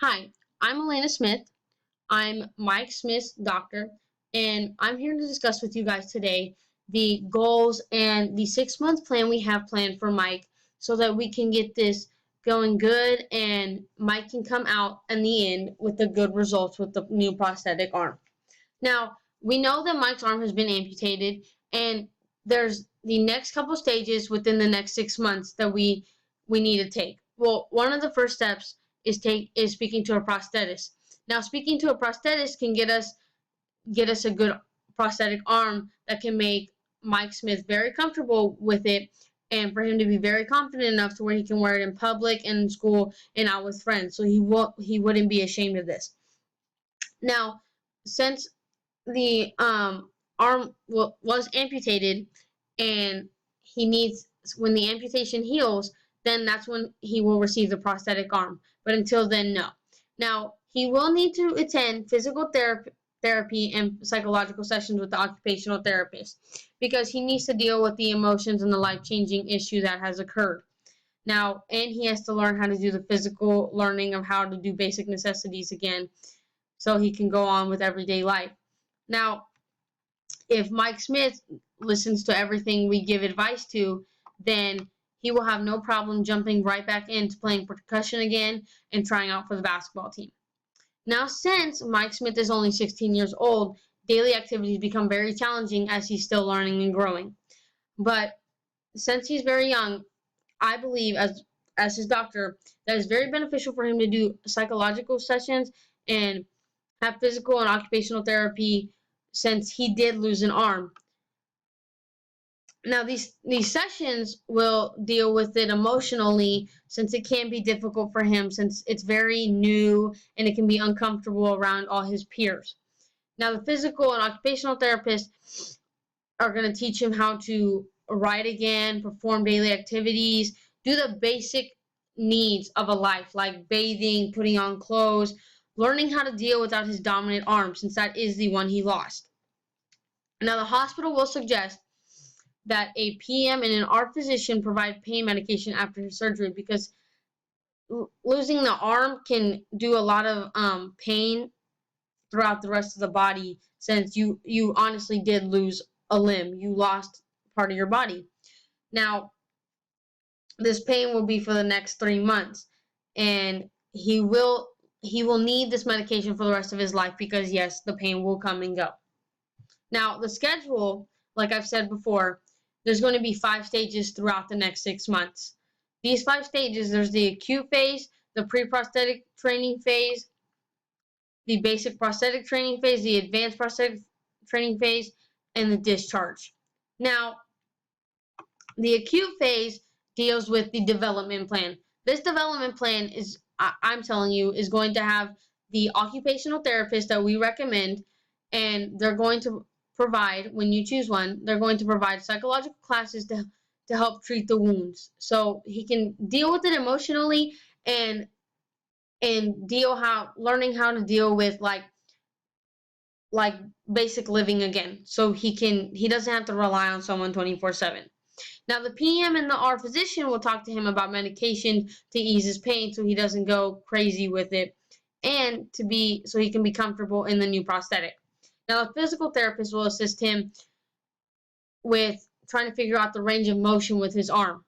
Hi, I'm Elena Smith. I'm Mike Smith's doctor, and I'm here to discuss with you guys today the goals and the 6 month plan we have planned for Mike so that we can get this going good and Mike can come out in the end with the good results with the new prosthetic arm. Now, we know that Mike's arm has been amputated, and there's the next couple stages within the next 6 months that we need to take. Well, one of the first steps is speaking to a prosthetist. Now, speaking to a prosthetist can get us a good prosthetic arm that can make Mike Smith very comfortable with it and for him to be very confident enough to where he can wear it in public and in school and out with friends. So he wouldn't be ashamed of this. Now, since the arm was amputated and he needs when the amputation heals, then that's when he will receive the prosthetic arm. But until then, no. Now, he will need to attend physical therapy and psychological sessions with the occupational therapist because he needs to deal with the emotions and the life-changing issue that has occurred. Now, and he has to learn how to do the physical learning of how to do basic necessities again so he can go on with everyday life. Now, if Mike Smith listens to everything we give advice to, then he will have no problem jumping right back into playing percussion again and trying out for the basketball team. Now, since Mike Smith is only 16 years old, daily activities become very challenging as he's still learning and growing. But since he's very young, I believe as his doctor that it's very beneficial for him to do psychological sessions and have physical and occupational therapy since he did lose an arm. Now these sessions will deal with it emotionally since it can be difficult for him since it's very new and it can be uncomfortable around all his peers. Now the physical and occupational therapists are going to teach him how to write again, perform daily activities, do the basic needs of a life like bathing, putting on clothes, learning how to deal without his dominant arm since that is the one he lost. Now the hospital will suggest that a PM and an ART physician provide pain medication after his surgery because losing the arm can do a lot of pain throughout the rest of the body since you honestly did lose a limb. You lost part of your body. Now, this pain will be for the next 3 months, and he will need this medication for the rest of his life because yes, the pain will come and go. Now, the schedule, like I've said before, there's going to be 5 stages throughout the next 6 months. These 5 stages, there's the acute phase, the pre-prosthetic training phase, the basic prosthetic training phase, the advanced prosthetic training phase, and the discharge. Now, the acute phase deals with the development plan. This development plan is, I'm telling you, is going to have the occupational therapist that we recommend, and they're going to provide, when you choose one, they're going to provide psychological classes to help treat the wounds. So he can deal with it emotionally and learning how to deal with like basic living again. So he doesn't have to rely on someone 24/7. Now the PM and the R physician will talk to him about medication to ease his pain so he doesn't go crazy with it and so he can be comfortable in the new prosthetic. Now the physical therapist will assist him with trying to figure out the range of motion with his arm.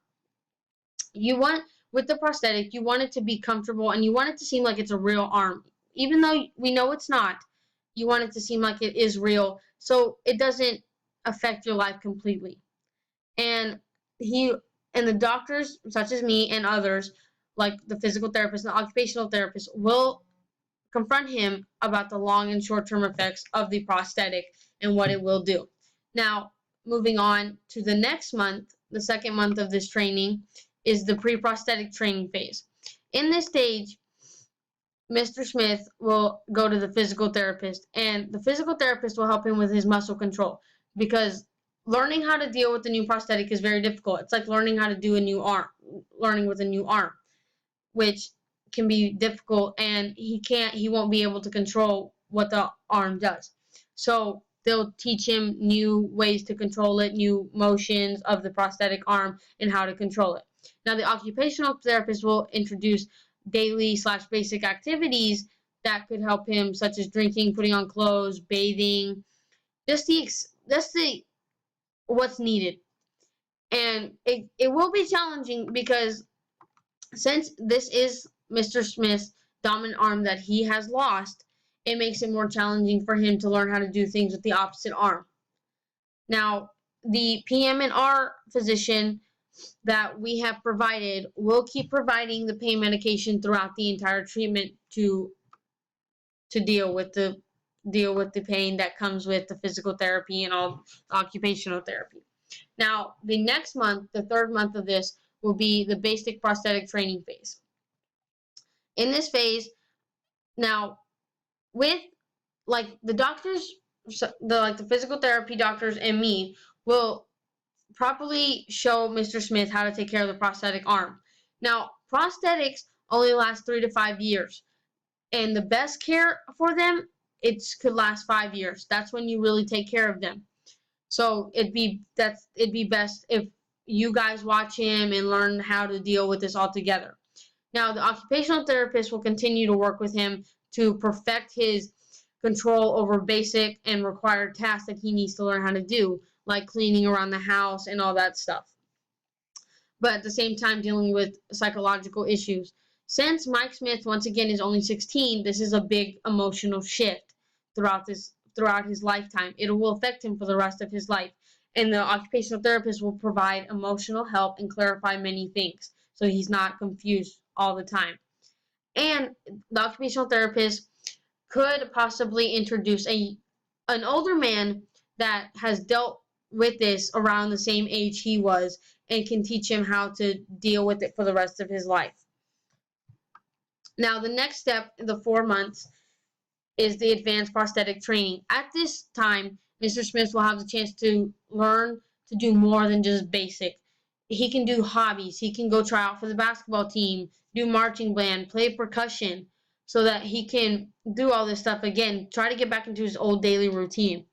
With the prosthetic, you want it to be comfortable and you want it to seem like it's a real arm. Even though we know it's not, you want it to seem like it is real so it doesn't affect your life completely. And the doctors such as me and others like the physical therapist and the occupational therapist will confront him about the long and short-term effects of the prosthetic and what it will do. Now, moving on to the next month, the second month of this training is the pre-prosthetic training phase. In this stage, Mr. Smith will go to the physical therapist, and the physical therapist will help him with his muscle control because learning how to deal with the new prosthetic is very difficult. It's like learning how to do learning with a new arm, which can be difficult, and he won't be able to control what the arm does. So they'll teach him new ways to control it, new motions of the prosthetic arm, and how to control it. Now, the occupational therapist will introduce daily/basic activities that could help him, such as drinking, putting on clothes, bathing, just the what's needed. And it will be challenging because since this is Mr. Smith's dominant arm that he has lost, it makes it more challenging for him to learn how to do things with the opposite arm. Now, the PM&R physician that we have provided will keep providing the pain medication throughout the entire treatment to deal with the pain that comes with the physical therapy and all occupational therapy. Now, the next month, the third month of this, will be the basic prosthetic training phase. In this phase, now with like the doctors, the physical therapy doctors and me will properly show Mr. Smith how to take care of the prosthetic arm. Now, prosthetics only last 3 to 5 years, and the best care for them, it could last 5 years. That's when you really take care of them. So it'd be best if you guys watch him and learn how to deal with this altogether. Now, the occupational therapist will continue to work with him to perfect his control over basic and required tasks that he needs to learn how to do, like cleaning around the house and all that stuff. But at the same time, dealing with psychological issues. Since Mike Smith, once again, is only 16, this is a big emotional shift throughout his lifetime. It will affect him for the rest of his life. And the occupational therapist will provide emotional help and clarify many things, so he's not confused all the time. And the occupational therapist could possibly introduce an older man that has dealt with this around the same age he was and can teach him how to deal with it for the rest of his life. Now, the next step, the 4 months, is the advanced prosthetic training. At this time, Mr. Smith will have the chance to learn to do more than just basic. He can do hobbies. He can go try out for the basketball team, do marching band, play percussion, so that he can do all this stuff again, try to get back into his old daily routine.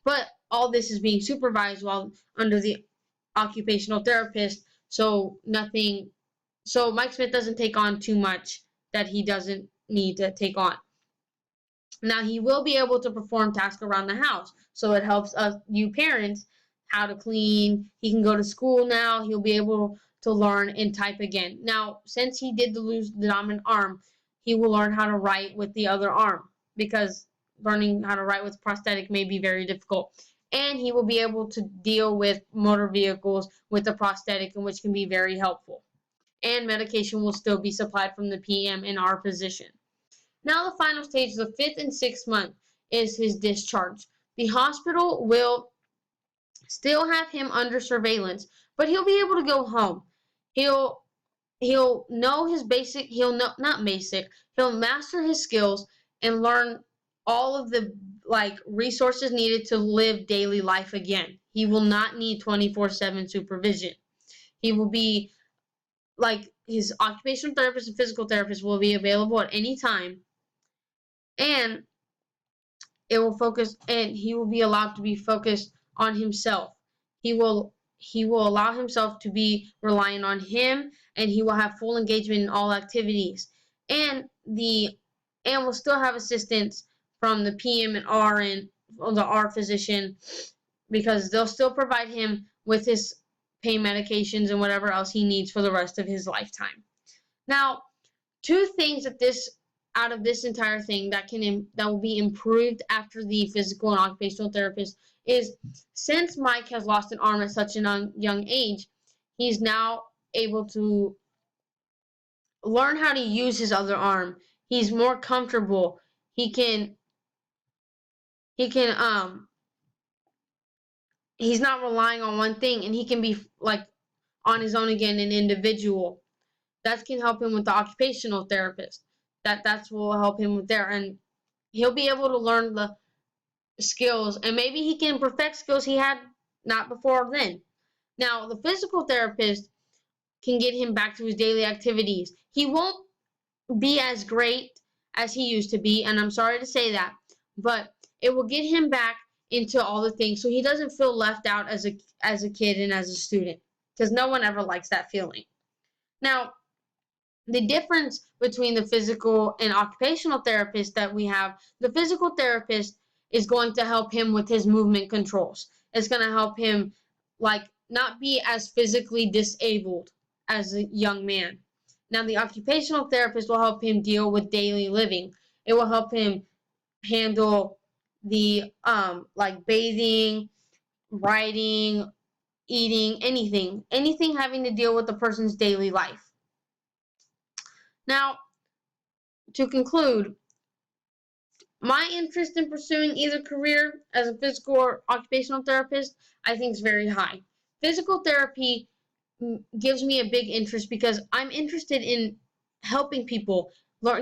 But all this is being supervised while under the occupational therapist, so Mike Smith doesn't take on too much that he doesn't need to take on. Now, he will be able to perform tasks around the house, so it helps us, you parents, how to clean. He can go to school now. He'll be able to learn and type again. Now, since he did lose the dominant arm, he will learn how to write with the other arm, because learning how to write with prosthetic may be very difficult. And he will be able to deal with motor vehicles with the prosthetic, which can be very helpful. And medication will still be supplied from the PM&R physician. Now, the final stage, the 5th and 6th month, is his discharge. The hospital will still have him under surveillance, but he'll be able to go home. He'll know his basic, he'll master his skills and learn all of the resources needed to live daily life again. He will not need 24/7 supervision. He will be his occupational therapist and physical therapist will be available at any time, and he will be allowed to be focused on himself. He will allow himself to be reliant on him, and he will have full engagement in all activities. And will still have assistance from the PM&R and the R physician, because they'll still provide him with his pain medications and whatever else he needs for the rest of his lifetime. Now, 2 things out of this entire thing that will be improved after the physical and occupational therapist is, since Mike has lost an arm at such a young age, he's now able to learn how to use his other arm. He's more comfortable. He's not relying on one thing, and he can be on his own again, an individual. That can help him with the occupational therapist. That's will help him with there, and he'll be able to learn the skills, and maybe he can perfect skills he had not before then. Now, the physical therapist can get him back to his daily activities. He won't be as great as he used to be, and I'm sorry to say that, but it will get him back into all the things, so he doesn't feel left out as a kid and as a student, because no one ever likes that feeling. Now, The difference between the physical and occupational therapist that we have, the physical therapist is going to help him with his movement controls. It's going to help him like not be as physically disabled as a young man. Now the occupational therapist will help him deal with daily living. It will help him handle the like bathing, writing, eating, anything having to deal with the person's daily life. Now, to conclude, my interest in pursuing either career as a physical or occupational therapist, I think is very high. Physical therapy gives me a big interest because I'm interested in helping people,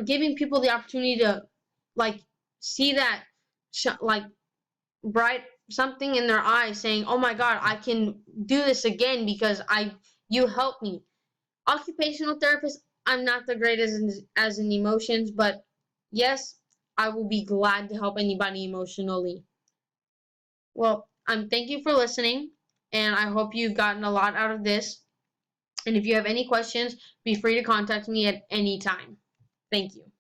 giving people the opportunity to like see that like bright something in their eyes saying, "Oh my god, I can do this again because you helped me." Occupational therapist, I'm not the greatest as in emotions, but yes, I will be glad to help anybody emotionally. Well, thank you for listening, and I hope you've gotten a lot out of this. And if you have any questions, be free to contact me at any time. Thank you.